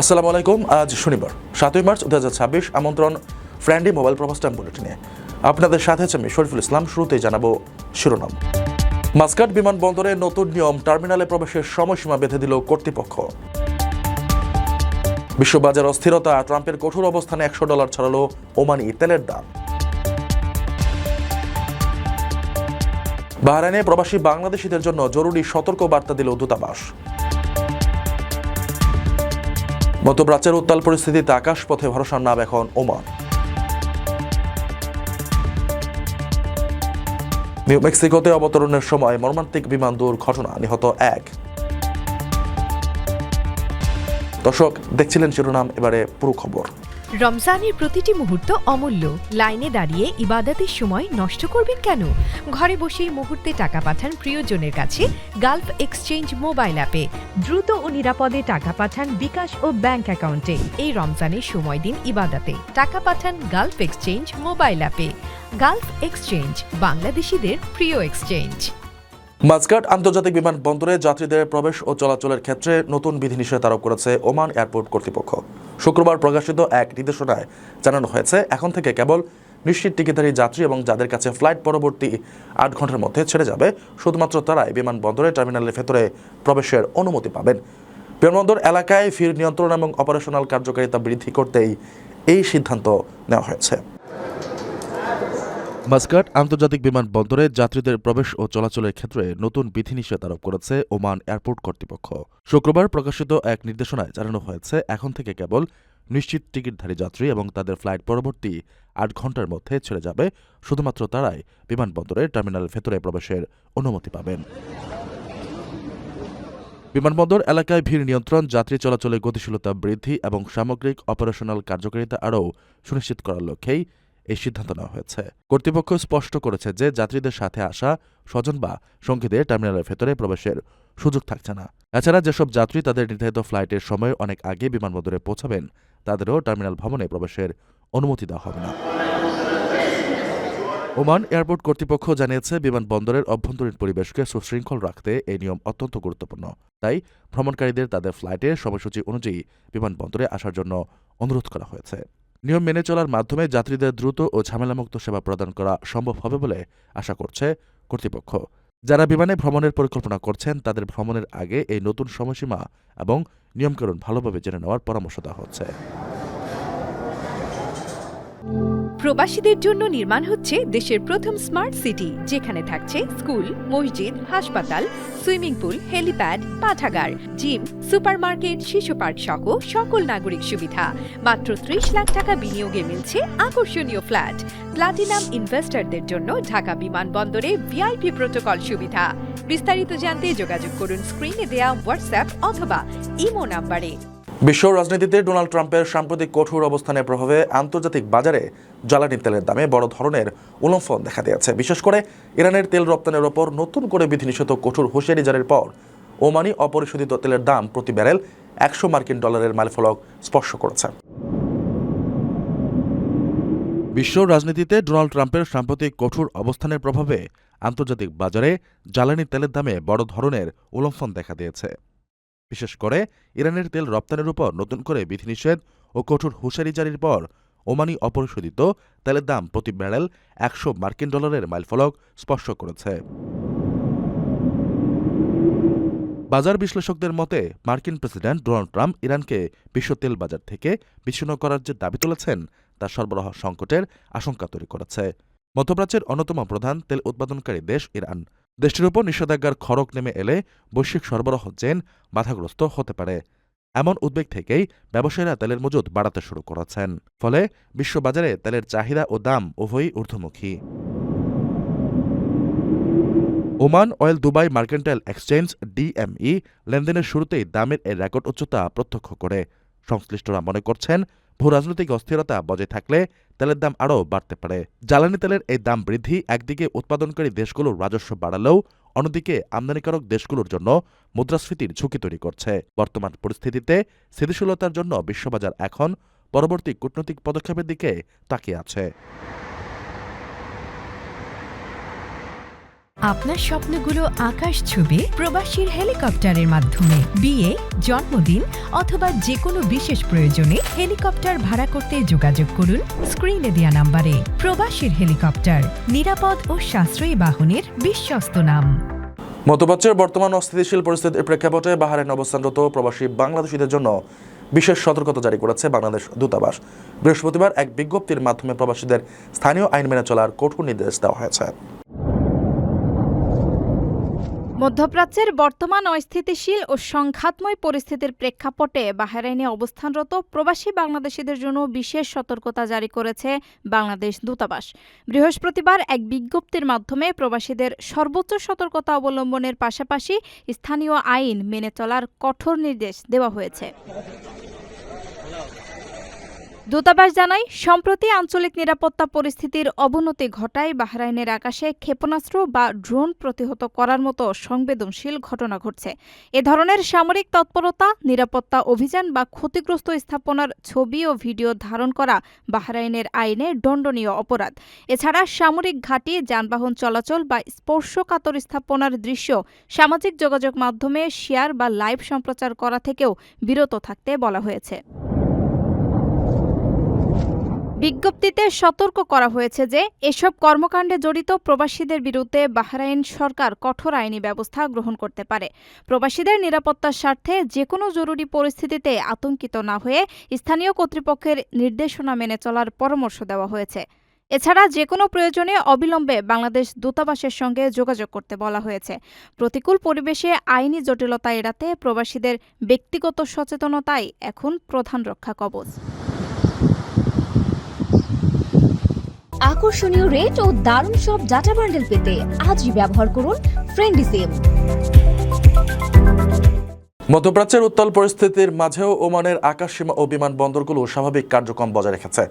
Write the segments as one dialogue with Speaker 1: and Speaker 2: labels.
Speaker 1: আসসালামু আলাইকুম। আজ শনিবার 7 মার্চ 2026। আমন্ত্রণ ফ্রেন্ডলি মোবাইল প্রবাস টাইম বুলেটিনে। আপনাদের সাথে আছে আমি শরীফুল ইসলাম। শুরুতেই জানাবো শিরোনাম। মাস্কাট বিমানবন্দরে নতুন নিয়ম, টার্মিনালে প্রবেশের সময়সীমা বেঁধে দিল কর্তৃপক্ষ। বিশ্ববাজার অস্থিরতা, ট্রাম্পের কঠোর অবস্থানে $100 ছাড়ালো ওমানি তেলের দাম। বাহরাইনে প্রবাসী বাংলাদেশিদের জন্য জরুরি সতর্ক বার্তা দিল দূতাবাস। মধ্যপ্রাচ্যের উত্তাল পরিস্থিতিতে আকাশপথে ভরসার নাম এখন ওমান। নিউ মেক্সিকোতে অবতরণের সময় মর্মান্তিক বিমান দুর্ঘটনা, নিহত 1। দর্শক, দেখছিলেন শিরোনাম, এবারে পুরো খবর।
Speaker 2: রমজানের প্রতিটি মুহূর্ত অমূল্য। লাইনে দাঁড়িয়ে ইবাদতের সময় নষ্ট করবেন কেন? ঘরে বসেই মুহূর্তে টাকা পাঠান প্রিয়জনের কাছে গালফ এক্সচেঞ্জ মোবাইল অ্যাপে। দ্রুত ও নিরাপদে টাকা পাঠান বিকাশ ও ব্যাংক অ্যাকাউন্টে। এই রমজানের সময় দিন ইবাদতে, টাকা পাঠান গালফ এক্সচেঞ্জ মোবাইল অ্যাপে। গালফ এক্সচেঞ্জ, বাংলাদেশিদের প্রিয় এক্সচেঞ্জ।
Speaker 1: মাস্কাট আন্তর্জাতিক বিমানবন্দরে যাত্রীদের প্রবেশ ও চলাচলের ক্ষেত্রে নতুন বিধিনিষেধ আরোপ করেছে ওমান এয়ারপোর্ট কর্তৃপক্ষ। শুক্রবার প্রকাশিত এক নির্দেশনায় জানানো হয়েছে, এখন থেকে কেবল নিশ্চিত টিকিটধারী যাত্রী এবং যাদের কাছে ফ্লাইট পরবর্তী 8 ঘন্টার মধ্যে ছেড়ে যাবে, শুধুমাত্র তারাই বিমানবন্দরে টার্মিনালের ভেতরে প্রবেশের অনুমতি পাবেন। বিমানবন্দর এলাকায় ভিড় নিয়ন্ত্রণ এবং অপারেশনাল কার্যকারিতা বৃদ্ধি করতেই এই সিদ্ধান্ত নেওয়া হয়েছে। মাস্কাট আন্তর্জাতিক বিমানবন্দরে যাত্রীদের প্রবেশ ও চলাচলের ক্ষেত্রে নতুন বিধিনিষেধ আরোপ করেছে ওমান এয়ারপোর্ট কর্তৃপক্ষ। শুক্রবার প্রকাশিত এক নির্দেশনায় জানানো হয়েছে, এখন থেকে কেবল নিশ্চিত টিকিটধারী যাত্রী এবং তাদের ফ্লাইট পরবর্তী 8 ঘন্টার মধ্যে ছেড়ে যাবে, শুধুমাত্র তারাই বিমানবন্দরে টার্মিনালের ভেতরে প্রবেশের অনুমতি পাবেন। বিমানবন্দর এলাকায় ভিড় নিয়ন্ত্রণ, যাত্রী চলাচলে গতিশীলতা বৃদ্ধি এবং সামগ্রিক অপারেশনাল কার্যকারিতা আরও সুনিশ্চিত করার লক্ষ্যেই এই সিদ্ধান্ত নেওয়া হয়েছে। কর্তৃপক্ষ স্পষ্ট করেছে যে যাত্রীদের সাথে আসা স্বজন বা সঙ্গীদের টার্মিনালের ভেতরে প্রবেশের সুযোগ থাকছে না। এছাড়া যেসব যাত্রী তাদের নির্ধারিত ফ্লাইটের সময় অনেক আগে বিমানবন্দরে পৌঁছাবেন, তাদেরও টার্মিনাল ভবনে প্রবেশের অনুমতি দেওয়া হবে না। ওমান এয়ারপোর্ট কর্তৃপক্ষ জানিয়েছে, বিমানবন্দরের অভ্যন্তরীণ পরিবেশকে সুশৃঙ্খল রাখতে এই নিয়ম অত্যন্ত গুরুত্বপূর্ণ। তাই ভ্রমণকারীদের তাদের ফ্লাইটের সময়সূচি অনুযায়ী বিমানবন্দরে আসার জন্য অনুরোধ করা হয়েছে। নিয়ম মেনে চলার মাধ্যমে যাত্রীদের দ্রুত ও ঝামেলামুক্ত সেবা প্রদান করা সম্ভব হবে বলে আশা করছে কর্তৃপক্ষ। যারা বিমানে ভ্রমণের পরিকল্পনা করছেন, তাদের ভ্রমণের আগে এই নতুন সময়সীমা এবং নিয়মকানুন ভালোভাবে জেনে নেওয়ার পরামর্শ দেওয়া হচ্ছে।
Speaker 2: প্রবাসীদের জন্য নির্মাণ হচ্ছে দেশের প্রথম স্মার্ট সিটি, যেখানে থাকছে স্কুল, মসজিদ, হাসপাতাল, সুইমিং পুল, হেলিপ্যাড, পাঠাগার, জিম, সুপারমার্কেট, শিশু পার্ক সহ সকল নাগরিক সুবিধা। মাত্র 30 লাখ টাকা বিনিয়োগে মিলছে আকর্ষণীয় ফ্ল্যাট। প্লাটিনাম ইনভেস্টরদের জন্য ঢাকা বিমানবন্দরে ভিআইপি প্রোটোকল সুবিধা। বিস্তারিত জানতে যোগাযোগ করুন স্ক্রিনে দেয়া হোয়াটসঅ্যাপ অথবা ইমো নাম্বারে।
Speaker 1: বিশ্ব রাজনীতিতে ডোনাল্ড ট্রাম্পের সাম্প্রতিক কঠোর অবস্থানের প্রভাবে আন্তর্জাতিক বাজারে জ্বালানি তেলের দামে বড় ধরনের উল্লম্ফন দেখা দিয়েছে। বিশেষ করে ইরানের তেল রপ্তানির ওপর নতুন করে বিধিনিষেধ কঠোর হুঁশিয়ারি জারির পর ওমানি অপরিশোধিত তেলের দাম প্রতি ব্যারেল $100 মাইলফলক স্পর্শ করেছে। বিশ্ব রাজনীতিতে ডোনাল্ড ট্রাম্পের সাম্প্রতিক কঠোর অবস্থানের প্রভাবে আন্তর্জাতিক বাজারে জ্বালানি তেলের দামে বড় ধরনের উল্লম্ফন দেখা দিয়েছে। বিশেষ করে ইরানের তেল রপ্তানির উপর নতুন করে বিধিনিষেধ ও কঠোর হুঁশিয়ারি জারির পর ওমানি অপরিশোধিত তেলের দাম প্রতি ব্যারেল $100 মাইলফলক স্পর্শ করেছে। বাজার বিশ্লেষকদের মতে, মার্কিন প্রেসিডেন্ট ডোনাল্ড ট্রাম্প ইরানকে বিশ্ব তেল বাজার থেকে বিচ্ছিন্ন করার যে দাবি তুলেছেন, তা সরবরাহ সংকটের আশঙ্কা তৈরি করেছে। মধ্যপ্রাচ্যের অন্যতম প্রধান তেল উৎপাদনকারী দেশ ইরান, দেশটির উপর নিষেধাজ্ঞার খড়গ নেমে এলে বৈশ্বিক সরবরাহ চেইন বাধাগ্রস্ত হতে পারে। এমন উদ্বেগ থেকেই ব্যবসায়ীরা তেলের মজুত বাড়াতে শুরু করেছেন। ফলে বিশ্ববাজারে তেলের চাহিদা ও দাম উভয়ই ঊর্ধ্বমুখী। Oman oil Dubai mercantile exchange DME লেনদেনের শুরুতেই দামের এই রেকর্ড উচ্চতা প্রত্যক্ষ করে। সংশ্লিষ্টরা মনে করছেন, ভূরাজনৈতিক অস্থিরতা বজায় থাকলে তেলের দাম আরও বাড়তে পারে। জ্বালানি তেলের এই দাম বৃদ্ধি একদিকে উৎপাদনকারী দেশগুলোর রাজস্ব বাড়ালেও অন্যদিকে আমদানিকারক দেশগুলোর জন্য মুদ্রাস্ফীতির ঝুঁকি তৈরি করছে। বর্তমান পরিস্থিতিতে স্থিতিশীলতার জন্য বিশ্ববাজার এখন পরবর্তী কূটনৈতিক পদক্ষেপের দিকে তাকিয়ে আছে।
Speaker 2: আপনার স্বপ্নগুলো আকাশ ছুবে প্রবাসীর হেলিকপ্টারের মাধ্যমে। বিয়ে, জন্মদিন অথবা যে কোনো বিশেষ প্রয়োজনে হেলিকপ্টার ভাড়া করতে যোগাযোগ করুন স্ক্রিনে দেয়া নাম্বারে। প্রবাসীর হেলিকপ্টার, নিরাপদ ও সাশ্রয়ী বাহনের বিশ্বস্ত নাম।
Speaker 1: মধ্যপ্রাচ্যের বর্তমান অস্থিতিশীল পরিস্থিতির প্রেক্ষাপটে বাহরাইনে অবস্থানরত প্রবাসী বাংলাদেশিদের জন্য বিশেষ সতর্কতা জারি করেছে বাংলাদেশ দূতাবাস। বৃহস্পতিবার এক বিজ্ঞপ্তির মাধ্যমে প্রবাসীদের স্থানীয় আইন মেনে চলার কঠোর নির্দেশ দেওয়া হয়েছে।
Speaker 3: মধ্যপ্রাচ্যের বর্তমান অস্থিতিশীল ও সংঘাতময় পরিস্থিতির প্রেক্ষাপটে বাহরাইনে অবস্থানরত প্রবাসী বাংলাদেশিদের জন্য বিশেষ সতর্কতা জারি করেছে বাংলাদেশ দূতাবাস। বৃহস্পতিবার এক বিজ্ঞপ্তির মাধ্যমে প্রবাসীদের সর্বোচ্চ সতর্কতা অবলম্বনের পাশাপাশি স্থানীয় আইন মেনে চলার কঠোর নির্দেশ দেওয়া হয়েছে। দূতাবাস জানায়, সম্প্রতি আঞ্চলিক নিরাপত্তা পরিস্থিতির অবনতি ঘটায় বাহরাইনের আকাশে ক্ষেপণাস্ত্র বা ড্রোন প্রতিহত করার মতো সংবেদনশীল ঘটনা ঘটছে। এ ধরনের সামরিক তৎপরতা, নিরাপত্তা অভিযান বা ক্ষতিগ্রস্ত স্থাপনার ছবি ও ভিডিও ধারণ করা বাহরাইনের আইনে দণ্ডনীয় অপরাধ। এছাড়া সামরিক ঘাঁটি, যানবাহন চলাচল বা স্পর্শকাতর স্থাপনার দৃশ্য সামাজিক যোগাযোগ মাধ্যমে শেয়ার বা লাইভ সম্প্রচার করা থেকেও বিরত থাকতে বলা হয়েছে। বিজ্ঞপ্তিতে সতর্ক করা হয়েছে যে এসব কর্মকাণ্ডে জড়িত প্রবাসীদের বিরুদ্ধে বাহরাইন সরকার কঠোর আইনি ব্যবস্থা গ্রহণ করতে পারে। প্রবাসীদের নিরাপত্তার স্বার্থে যেকোনো জরুরি পরিস্থিতিতে আতঙ্কিত না হয়ে স্থানীয় কর্তৃপক্ষের নির্দেশনা মেনে চলার পরামর্শ দেওয়া হয়েছে। এছাড়া যেকোনো প্রয়োজনে অবিলম্বে বাংলাদেশ দূতাবাসের সঙ্গে যোগাযোগ করতে বলা হয়েছে। প্রতিকূল পরিবেশে আইনি জটিলতা এড়াতে প্রবাসীদের ব্যক্তিগত সচেতনতাই এখন প্রধান রক্ষা কবচ।
Speaker 4: আকর্ষণীয় রেট ও দারুণ সব ডাটা বান্ডেল পেতে আজই ব্যবহার করুন ফ্রেন্ডলি সিম।
Speaker 1: মধ্যপ্রাচ্যের উত্তাল পরিস্থিতির মাঝেও ওমানের আকাশসীমা ও বিমানবন্দরগুলো স্বাভাবিক কার্যক্রম বজায় রেখেছে।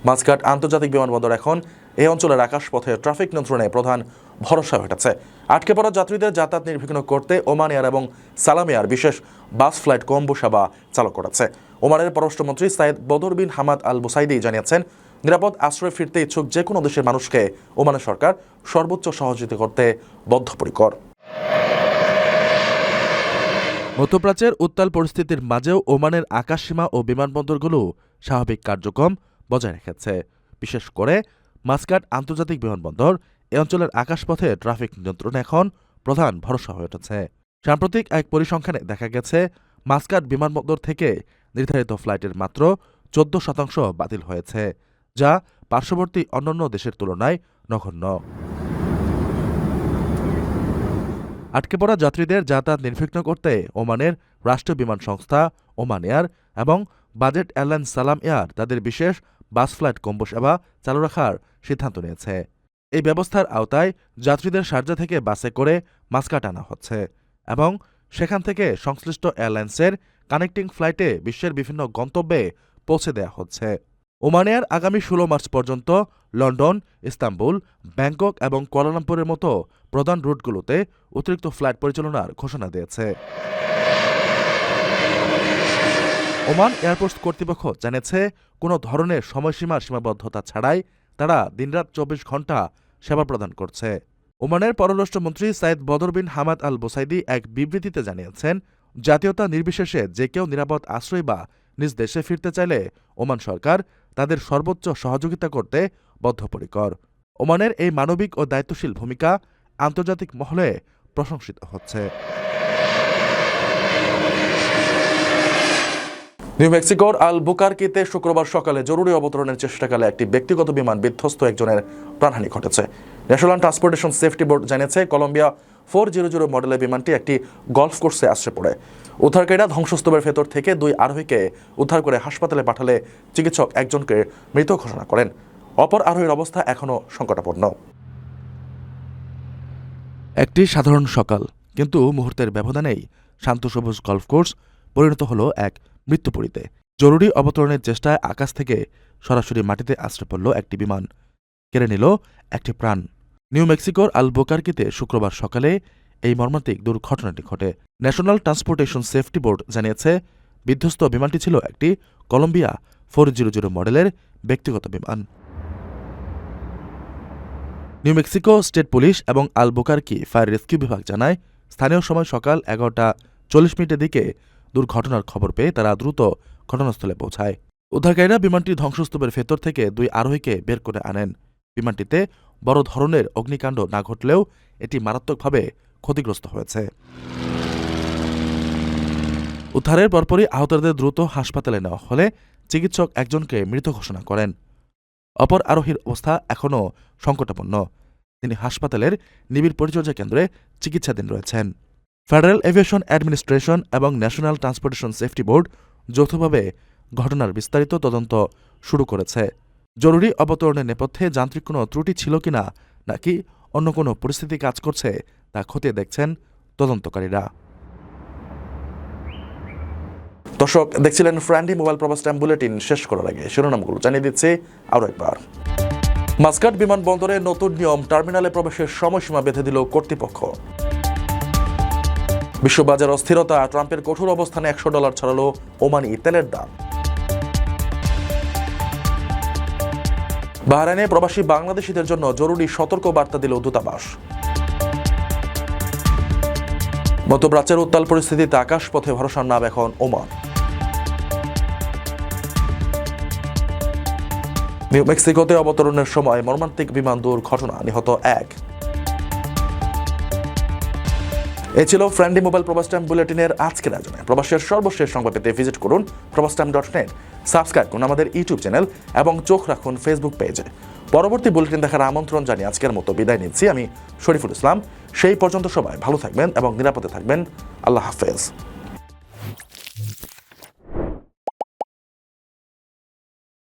Speaker 1: মাসকাট আন্তর্জাতিক বিমানবন্দর এখন এই অঞ্চলের আকাশপথে ট্রাফিক নিয়ন্ত্রণে প্রধান ভরসা হয়ে উঠেছে। আটকে পড়া যাত্রীদের যাতায়াত নির্বিঘ্ন করতে ওমান এয়ার এবং সালাম এয়ার বিশেষ বাস ফ্লাইট কম্বো সেবা চালু করেছে। ওমানের পররাষ্ট্রমন্ত্রী সাইদ বদর বিন হামাদ আল বুসাইদি জানিয়েছেন, নিরাপদ আশ্রয় ফিরতে ইচ্ছুক যে কোনো দেশের মানুষকে ওমানের সরকার সর্বোচ্চ সহযোগিতা করতে বদ্ধপরিকর। মধ্যপ্রাচ্যের উত্তাল পরিস্থিতির মাঝেও ওমানের আকাশসীমা ও বিমানবন্দরগুলো স্বাভাবিক কার্যক্রম বজায় রেখেছে। বিশেষ করে মাসকাট আন্তর্জাতিক বিমানবন্দর এ অঞ্চলের আকাশপথে ট্রাফিক নিয়ন্ত্রণে এখন প্রধান ভরসা হয়ে উঠেছে। সাম্প্রতিক এক পরিসংখ্যানে দেখা গেছে, মাসকাট বিমানবন্দর থেকে নির্ধারিত ফ্লাইটের মাত্র 14% বাতিল হয়েছে, যা পার্শ্ববর্তী অন্যান্য দেশের তুলনায় নগণ্য। আটকে পড়া যাত্রীদের যাতায়াত নির্বিঘ্ন করতে ওমানের রাষ্ট্রীয় বিমান সংস্থা ওমান এয়ার এবং বাজেট এয়ারলাইন্স সালাম এয়ার তাদের বিশেষ বাস ফ্লাইট কম্বো সেবা চালু রাখার সিদ্ধান্ত নিয়েছে। এই ব্যবস্থার আওতায় যাত্রীদের শারজা থেকে বাসে করে মাসকাট আনা হচ্ছে এবং সেখান থেকে সংশ্লিষ্ট এয়ারলাইন্সের কানেক্টিং ফ্লাইটে বিশ্বের বিভিন্ন গন্তব্যে পৌঁছে দেওয়া হচ্ছে। ওমান এয়ার আগামী 16 মার্চ পর্যন্ত লন্ডন, ইস্তাম্বুল, ব্যাংকক এবং কুয়ালালামপুরের মতো প্রধান রুটগুলোতে অতিরিক্ত ফ্লাইট পরিচালনার ঘোষণা দিয়েছে। ওমান এয়ারপোর্ট কর্তৃপক্ষ জানিয়েছে, কোনো ধরনের সময়সীমার সীমাবদ্ধতা ছাড়াই তারা দিনরাত 24 ঘণ্টা সেবা প্রদান করছে। ওমানের পররাষ্ট্রমন্ত্রী সাইদ বদর বিন হামাদ আল বুসাইদি এক বিবৃতিতে জানিয়েছেন, জাতীয়তা নির্বিশেষে যে কেউ নিরাপদ আশ্রয় বা নিজ দেশে ফিরতে চাইলে ওমান সরকার তাদের সর্বোচ্চ সহযোগিতা করতে বদ্ধপরিকর। ওমানের এই মানবিক ও দায়িত্বশীল ভূমিকা আন্তর্জাতিক মহলে প্রশংসিত হচ্ছে। নিউ মেক্সিকোর আলবুকারকিতে শুক্রবার সকালে জরুরি অবতরণের চেষ্টাকালে একটি ব্যক্তিগত বিমান বিধ্বস্ত একজনের প্রাণহানি ঘটেছে। ন্যাশনাল ট্রান্সপোর্টেশন সেফটি বোর্ড জানিয়েছে, কলম্বিয়া 400 মডেলের বিমানটি একটি গলফ কোর্সে আশ্রে পড়ে। উদ্ধারকারীরা ধ্বংসস্তূপের ভেতর থেকে 2 আরোহীকে উদ্ধার করে হাসপাতালে পাঠালে চিকিৎসক একজনকে মৃত ঘোষণা করেন। অপর আরোহীর অবস্থা এখনও সংকটাপন্ন। একটি সাধারণ সকাল, কিন্তু মুহূর্তের ব্যবধানেই শান্ত সবুজ গলফ কোর্স পরিণত হল এক মৃত্যুপুরীতে। জরুরি অবতরণের চেষ্টায় আকাশ থেকে সরাসরি মাটিতে আশ্রয় পড়ল একটি বিমান, কেড়ে নিল একটি প্রাণ। নিউ মেক্সিকোর আলবুকারকিতে শুক্রবার সকালে এই মর্মান্তিক দুর্ঘটনাটি ঘটে। ন্যাশনাল ট্রান্সপোর্টেশন সেফটি বোর্ড জানিয়েছে, বিধ্বস্ত বিমানটি ছিল একটি কলম্বিয়া 400 মডেলের ব্যক্তিগত বিমান। নিউ মেক্সিকো স্টেট পুলিশ এবং আলবুকারকি ফায়ার রেস্কিউ বিভাগ জানায়, স্থানীয় সময় সকাল 11:40 দিকে দুর্ঘটনার খবর পেয়ে তারা দ্রুত ঘটনাস্থলে পৌঁছায়। উদ্ধারকারীরা বিমানটির ধ্বংসস্তূপের ভেতর থেকে 2 আরোহীকে বের করে আনেন। বিমানটিতে বড় ধরনের অগ্নিকাণ্ড না ঘটলেও এটি মারাত্মকভাবে ক্ষতিগ্রস্ত হয়েছে। উদ্ধারের পরপরই আহতদের দ্রুত হাসপাতালে নেওয়া হলে চিকিৎসক একজনকে মৃত ঘোষণা করেন। অপর আরোহীর অবস্থা এখনও সংকটাপন্ন। তিনি হাসপাতালের নিবিড় পরিচর্যা কেন্দ্রে চিকিৎসাধীন রয়েছেন। ফেডারেল এভিয়েশন অ্যাডমিনিস্ট্রেশন এবং ন্যাশনাল ট্রান্সপোর্টেশন সেফটি বোর্ড যৌথভাবে ঘটনার বিস্তারিত তদন্ত শুরু করেছে। জরুরি অবতরণের নেপথ্যে যান্ত্রিক কোনো ত্রুটি ছিল কিনা নাকি অন্য কোনো পরিস্থিতি কাজ করছে তা খতিয়ে দেখছেন তদন্তকারীরা। দর্শক, দেখছিলেন ফ্র্যান্ডি মোবাইল প্রবাস টাইম বুলেটিন। শেষ করার আগে শিরোনামগুলো জানিয়ে দিচ্ছি আরও একবার। মাস্কাট বিমানবন্দরে নতুন নিয়ম, টার্মিনালে প্রবেশের সময়সীমা বেঁধে দিল কর্তৃপক্ষ। বিশ্ববাজার অস্থিরতা, ট্রাম্পের কঠোর অবস্থানে $100 ছাড়ালো ওমানি তেলের দাম। বাহরাইনে প্রবাসী বাংলাদেশিদের জন্য জরুরি সতর্ক বার্তা দিল দূতাবাস। মধ্যপ্রাচ্যের উত্তাল পরিস্থিতিতে আকাশপথে ভরসার নাম এখন ওমান। নিউ মেক্সিকোতে অবতরণের সময় মর্মান্তিক বিমান দুর্ঘটনা, নিহত 1। এই ছিল ফ্রেন্ডলি মোবাইল প্রবাস টাইম বুলেটিনের আজকের আয়োজনে। প্রবাসের সর্বশেষ সংবাদ পেতে ভিজিট করুন probastimes.net, সাবস্ক্রাইব করুন আমাদের ইউটিউব চ্যানেল এবং চোখ রাখুন ফেসবুক পেজে। পরবর্তী বুলেটিন দেখার আমন্ত্রণ জানিয়ে আজকের মতো বিদায় নিচ্ছি আমি শরীফুল ইসলাম। সেই পর্যন্ত সবাই ভালো থাকবেন এবং নিরাপদে থাকবেন। আল্লাহ হাফেজ।